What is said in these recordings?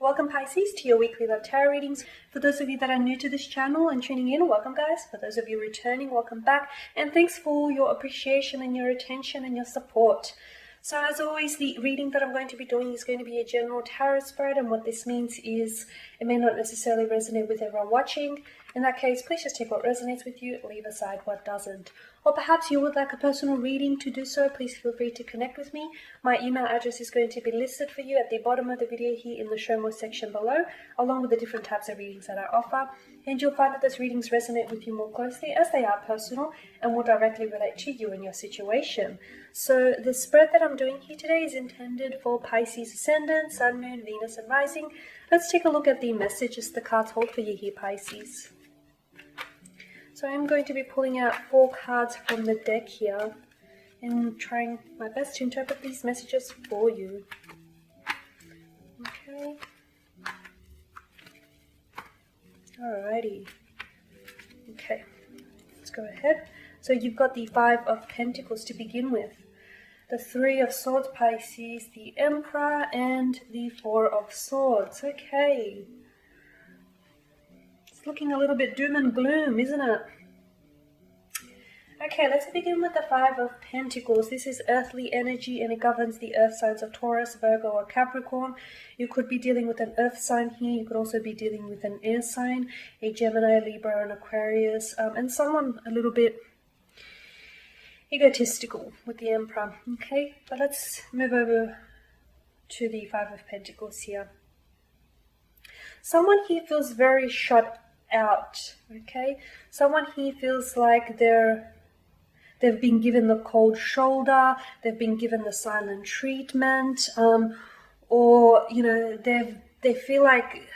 Welcome Pisces to your weekly love tarot readings. For those of you that are new to this channel and tuning in, welcome guys. For those of you returning, welcome back. And thanks for your appreciation and your attention and your support. So as always, the reading that I'm going to be doing is going to be a general tarot spread, and what this means is it may not necessarily resonate with everyone watching. In that case, please just take what resonates with you, leave aside what doesn't. Or perhaps you would like a personal reading. To do so, please feel free to connect with me. My email address is going to be listed for you at the bottom of the video here in the show more section below, along with the different types of readings that I offer. And you'll find that those readings resonate with you more closely as they are personal and will directly relate to you and your situation. So the spread that I'm doing here today is intended for Pisces Ascendant, Sun, Moon, Venus and Rising. Let's take a look at the messages the cards hold for you here, Pisces. So I'm going to be pulling out 4 cards from the deck here and trying my best to interpret these messages for you. Okay. Alrighty. Okay, let's go ahead. So you've got the 5 of Pentacles to begin with, the 3 of Swords, Pisces, the Emperor, and the 4 of Swords. Okay. It's looking a little bit doom and gloom, isn't it? Okay, let's begin with the 5 of Pentacles. This is earthly energy and it governs the earth signs of Taurus, Virgo, or Capricorn. You could be dealing with an earth sign here. You could also be dealing with an air sign, a Gemini, Libra, and Aquarius, and someone a little bit egotistical with the Emperor. Okay, but let's move over to the 5 of Pentacles here. Someone here feels very shut out. Okay, someone here feels like they've been given the cold shoulder, they've been given the silent treatment, or you know, they feel like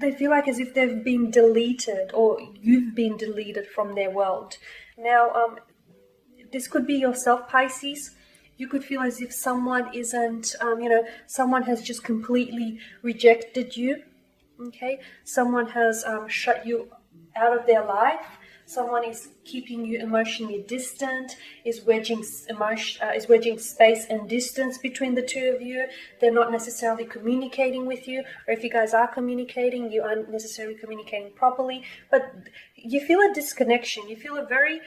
as if they've been deleted, or you've been deleted from their world. Now, this could be yourself, Pisces. You could feel as if someone isn't, someone has just completely rejected you. Okay, someone has shut you out of their life. Someone is keeping you emotionally distant, is wedging space and distance between the two of you. They're not necessarily communicating with you, or if you guys are communicating, you aren't necessarily communicating properly. But you feel a disconnection. You feel a very,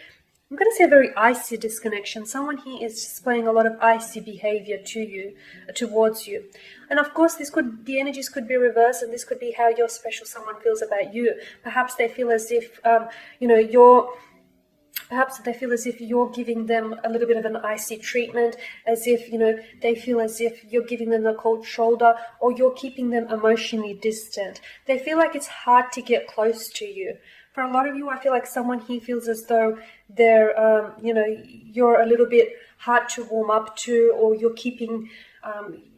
I'm going to say a very icy disconnection. Someone here is displaying a lot of icy behavior to you, towards you. And of course, the energies could be reversed, and this could be how your special someone feels about you. Perhaps they feel as if, perhaps they feel as if you're giving them a little bit of an icy treatment, as if, they feel as if you're giving them the cold shoulder, or you're keeping them emotionally distant. They feel like it's hard to get close to you. For a lot of you, I feel like someone here feels as though they're, you're a little bit hard to warm up to, or you're keeping,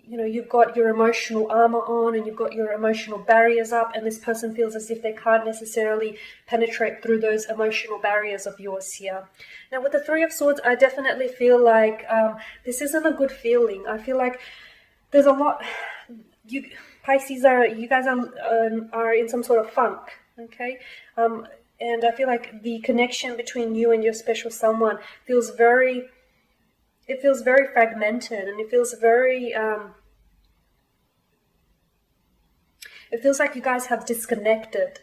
you've got your emotional armor on and you've got your emotional barriers up, and this person feels as if they can't necessarily penetrate through those emotional barriers of yours here. Now, with the 3 of Swords, I definitely feel like this isn't a good feeling. I feel like there's a lot, Pisces, you guys are in some sort of funk. Okay, and I feel like the connection between you and your special someone feels very fragmented, and it feels very, it feels like you guys have disconnected.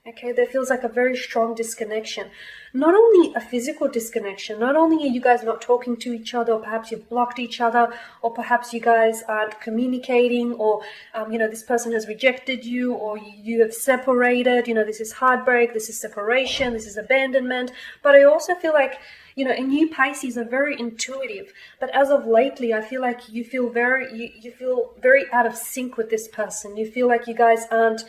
Okay, there feels like a very strong disconnection. Not only a physical disconnection, not only are you guys not talking to each other, or perhaps you've blocked each other, or perhaps you guys aren't communicating, or, this person has rejected you, or you have separated. This is heartbreak, this is separation, this is abandonment. But I also feel like, and you Pisces are very intuitive, but as of lately, I feel like you feel very out of sync with this person. You feel like you guys aren't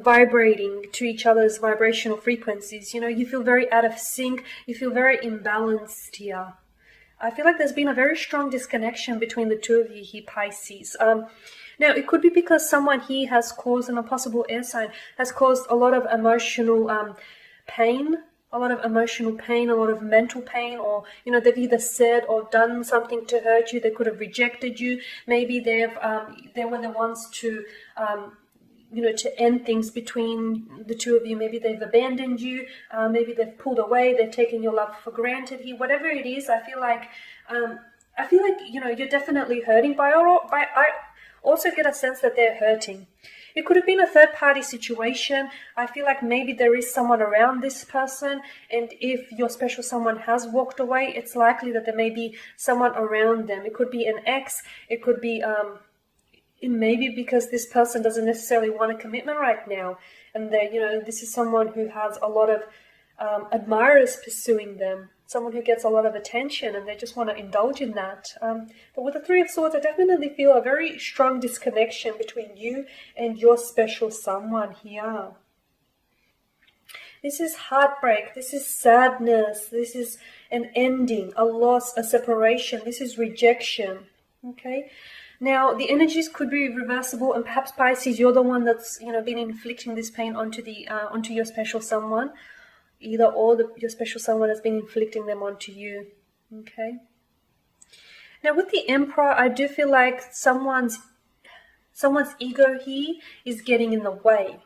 vibrating to each other's vibrational frequencies. You feel very out of sync. You feel very imbalanced here. I feel like there's been a very strong disconnection between the two of you here, Pisces. Now, it could be because someone here has caused, and a possible air sign, has caused a lot of emotional pain, a lot of mental pain, or, they've either said or done something to hurt you. They could have rejected you. Maybe they were the ones to, to end things between the two of you. Maybe they've abandoned you. Maybe they've pulled away. They've taken your love for granted here. Whatever it is, I feel like, you're definitely hurting by also get a sense that they're hurting. It could have been a third-party situation. I feel like maybe there is someone around this person, and if your special someone has walked away, it's likely that there may be someone around them. It could be an ex. It could be maybe because this person doesn't necessarily want a commitment right now, and this is someone who has a lot of admirers pursuing them, someone who gets a lot of attention, and they just want to indulge in that. But with the Three of Swords, I definitely feel a very strong disconnection between you and your special someone here. This is heartbreak, this is sadness, this is an ending, a loss, a separation, this is rejection, okay? Now, the energies could be reversible, and perhaps Pisces, you're the one that's, been inflicting this pain onto your special someone. Either or your special someone has been inflicting them onto you, okay? Now, with the Emperor, I do feel like someone's ego here is getting in the way.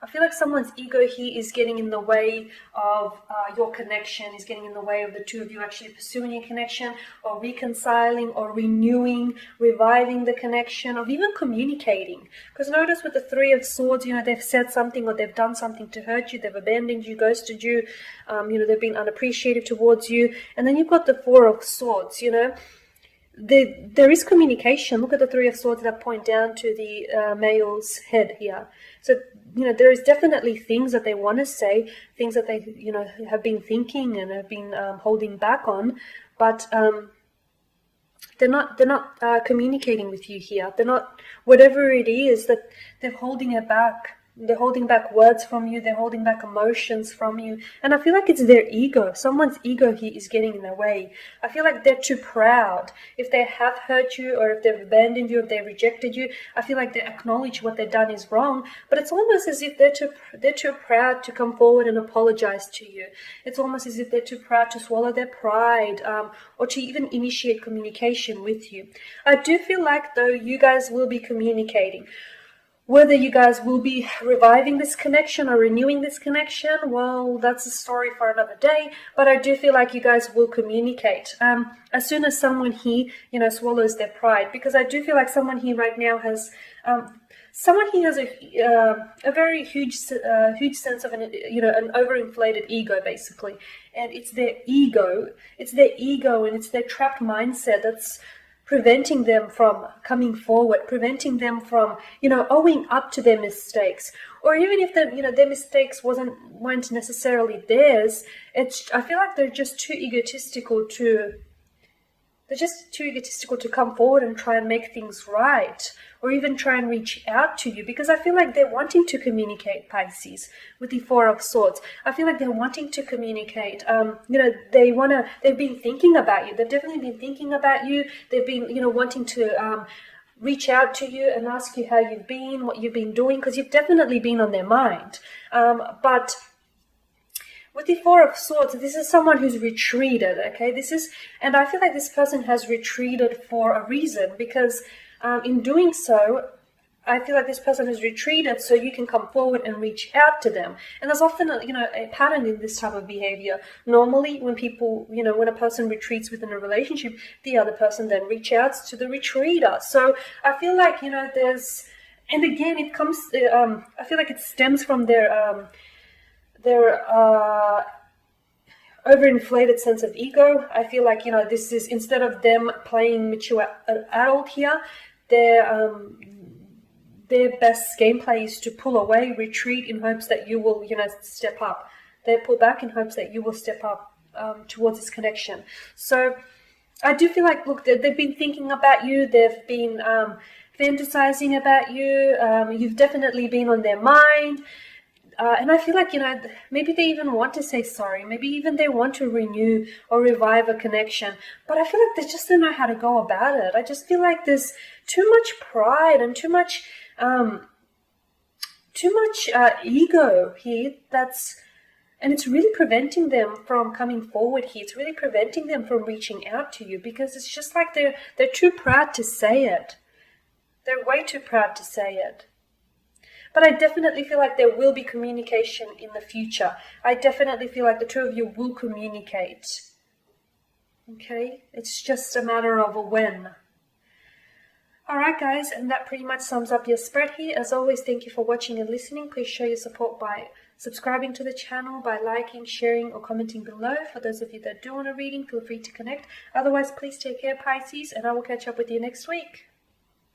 I feel like someone's ego here is getting in the way of your connection, is getting in the way of the two of you actually pursuing a connection, or reconciling, or renewing, reviving the connection, or even communicating. Because notice with the Three of Swords, they've said something or they've done something to hurt you, they've abandoned you, ghosted you, they've been unappreciative towards you. And then you've got the Four of Swords, there is communication. Look at the Three of Swords that point down to the male's head here. So, there is definitely things that they want to say, things that they, have been thinking and have been holding back on, but they're not communicating with you here. They're not, whatever it is that they're holding it back. They're holding back words from you. They're holding back emotions from you. And I feel like it's their ego. Someone's ego here is getting in their way. I feel like they're too proud. If they have hurt you, or if they've abandoned you, if they rejected you, I feel like they acknowledge what they've done is wrong. But it's almost as if they're too proud to come forward and apologize to you. It's almost as if they're too proud to swallow their pride, or to even initiate communication with you. I do feel like, though, you guys will be communicating. Whether you guys will be reviving this connection or renewing this connection, well, that's a story for another day. But I do feel like you guys will communicate as soon as someone here, swallows their pride. Because I do feel like someone here right now has, a very huge sense of an overinflated ego, basically. And it's their ego, and it's their trapped mindset that's preventing them from coming forward, preventing them from, owing up to their mistakes. Or even if their mistakes weren't necessarily theirs, I feel like they're just too egotistical to come forward and try and make things right, or even try and reach out to you, because I feel like they're wanting to communicate, Pisces, with the Four of Swords. I feel like they're wanting to communicate. They've been thinking about you. They've definitely been thinking about you. They've been, wanting to reach out to you and ask you how you've been, what you've been doing, because you've definitely been on their mind. But with the Four of Swords, this is someone who's retreated, okay? And I feel like this person has retreated for a reason, because in doing so, I feel like this person has retreated so you can come forward and reach out to them. And there's often a pattern in this type of behavior. Normally, when when a person retreats within a relationship, the other person then reaches out to the retreater. So I feel like, there's, and again, it comes, I feel like it stems from their overinflated sense of ego. I feel like, this is, instead of them playing mature adult here, their best gameplay is to pull away, retreat in hopes that you will, step up. They pull back in hopes that you will step up towards this connection. So I do feel like, look, they've been thinking about you. They've been fantasizing about you. You've definitely been on their mind. And I feel like, maybe they even want to say sorry. Maybe even they want to renew or revive a connection. But I feel like they just don't know how to go about it. I just feel like there's too much pride and too much ego here. And it's really preventing them from coming forward here. It's really preventing them from reaching out to you, because it's just like they're too proud to say it. They're way too proud to say it. But I definitely feel like there will be communication in the future. I definitely feel like the two of you will communicate. Okay? It's just a matter of a when. Alright guys, and that pretty much sums up your spread here. As always, thank you for watching and listening. Please show your support by subscribing to the channel, by liking, sharing or commenting below. For those of you that do want a reading, feel free to connect. Otherwise, please take care Pisces, and I will catch up with you next week.